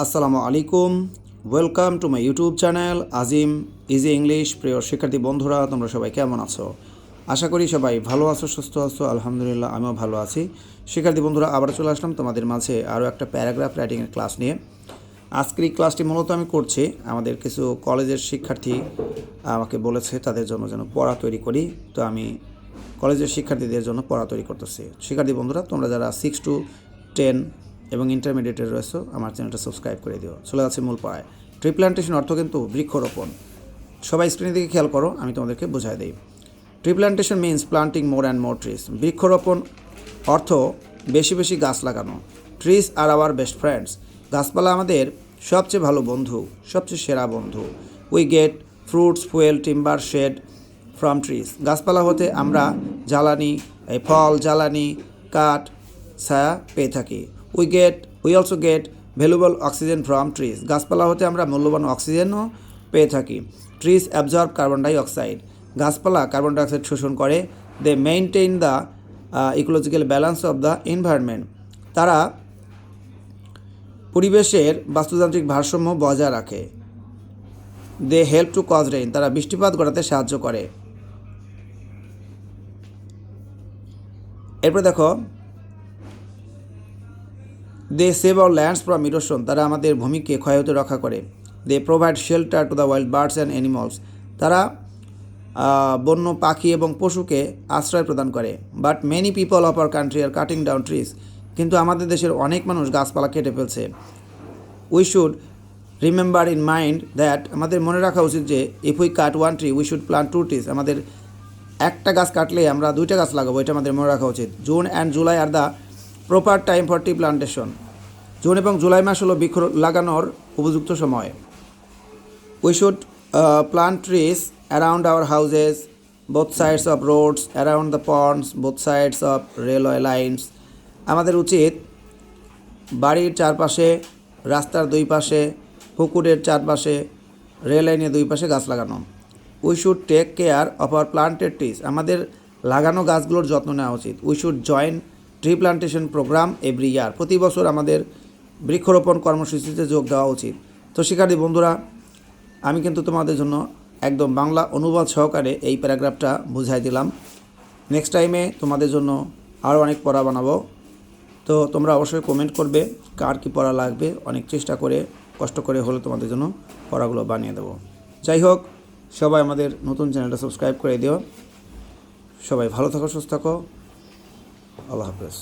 আসসালামু আলাইকুম। Welcome to my YouTube channel Azim easy English. প্রিয় শিক্ষার্থী বন্ধুরা, তোমরা সবাই কেমন আছো? আশা করি সবাই ভালো আছো, সুস্থ আছো। আলহামদুলিল্লাহ, আমিও ভালো আছি। শিক্ষার্থী বন্ধুরা, আবার চলে আসলাম তোমাদের মাঝে আরও একটা প্যারাগ্রাফ রাইটিংয়ের ক্লাস নিয়ে। আজকের এই ক্লাসটি মূলত আমি করছি আমাদের কিছু কলেজের শিক্ষার্থী আমাকে বলেছে তাদের জন্য যেন পড়া তৈরি করি। তো আমি কলেজের শিক্ষার্থীদের জন্য পড়া তৈরি করতেছি। শিক্ষার্থী বন্ধুরা, তোমরা যারা 6 to 10 এবং ইন্টারমিডিয়েটে রয়েছে আমার চ্যানেলটা সাবস্ক্রাইব করে দিও। চলে যাচ্ছে মূল পড়ায়। ট্রি প্ল্যান্টেশন অর্থ কিন্তু বৃক্ষরোপণ। সবাই স্ক্রিনের দিকে খেয়াল করো, আমি তোমাদেরকে বোঝাই দিই। Tree plantation means planting more and more trees. বৃক্ষরোপণ অর্থ বেশি বেশি গাছ লাগানো। Trees are our best friends. গাছপালা আমাদের সবচেয়ে ভালো বন্ধু, সবচেয়ে সেরা বন্ধু। We get fruits, fuel, timber, shade from trees. গাছপালা হতে আমরা জ্বালানি, ফল, জ্বালানি, কাঠ, ছায়া পেয়ে থাকি। We also get valuable oxygen from trees. গাছপালা হতে আমরা মূল্যবান অক্সিজেনও পেয়ে থাকি। ট্রিজ অ্যাবজর্ব কার্বন ডাই অক্সাইড। গাছপালা কার্বন ডাইঅক্সাইড শোষণ করে। They maintain the ecological balance of the environment. তারা পরিবেশের বাস্তুতান্ত্রিক ভারসাম্য বজায় রাখে। They help to cause rain. তারা বৃষ্টিপাত ঘটাতে সাহায্য করে। এরপর দেখো, they save our lands from erosion. তারা আমাদের ভূমিকে ক্ষয় হতে রক্ষা করে। They provide shelter to the wild birds and animals. তারা বন্য পাখি এবং পশুকে আশ্রয় প্রদান করে। But many people of our country are cutting down trees. কিন্তু আমাদের দেশের অনেক মানুষ গাছপালা কেটে ফেলছে। We should remember in mind that. আমাদের মনে রাখা উচিত যে if we cut one tree we should plant two trees. আমাদের একটা গাছ কাটলে আমরা দুইটা গাছ লাগাবো, এটা আমাদের মনে রাখা উচিত। June and July are the proper time for tree plantation. June এবং জুলাই মাস হলো বৃক্ষ লাগানোর উপযুক্ত সময়। We should plant trees around our houses, both sides of roads, around the ponds, both sides of railway lines. আমাদের উচিত বাড়ির চারপাশে, রাস্তার দুই পাশে, পুকুরের চারপাশে, রেল লাইনের দুই পাশে গাছ লাগানো। We should take care of our planted trees. আমাদের লাগানো গাছগুলোর যত্ন নেওয়া উচিত। We should join tree plantation programme every year. প্রতি বছর আমাদের বৃক্ষরোপণ কর্মসূচিতে যোগ দেওয়া উচিত। তো শিক্ষার্থী বন্ধুরা, আমি কিন্তু তোমাদের জন্য একদম বাংলা অনুবাদ সহকারে এই প্যারাগ্রাফটা বুঝাই দিলাম। নেক্সট টাইমে তোমাদের জন্য আরও অনেক পড়া বানাবো। তো তোমরা অবশ্যই কমেন্ট করবে কার কী পড়া লাগবে। অনেক চেষ্টা করে কষ্ট করে হলে তোমাদের জন্য পড়াগুলো বানিয়ে দেবো। যাই হোক, সবাই আমাদের নতুন চ্যানেলটা সাবস্ক্রাইব করে দিও। সবাই ভালো থাকো, সুস্থ থাকো। আল্লাহ হাফেজ।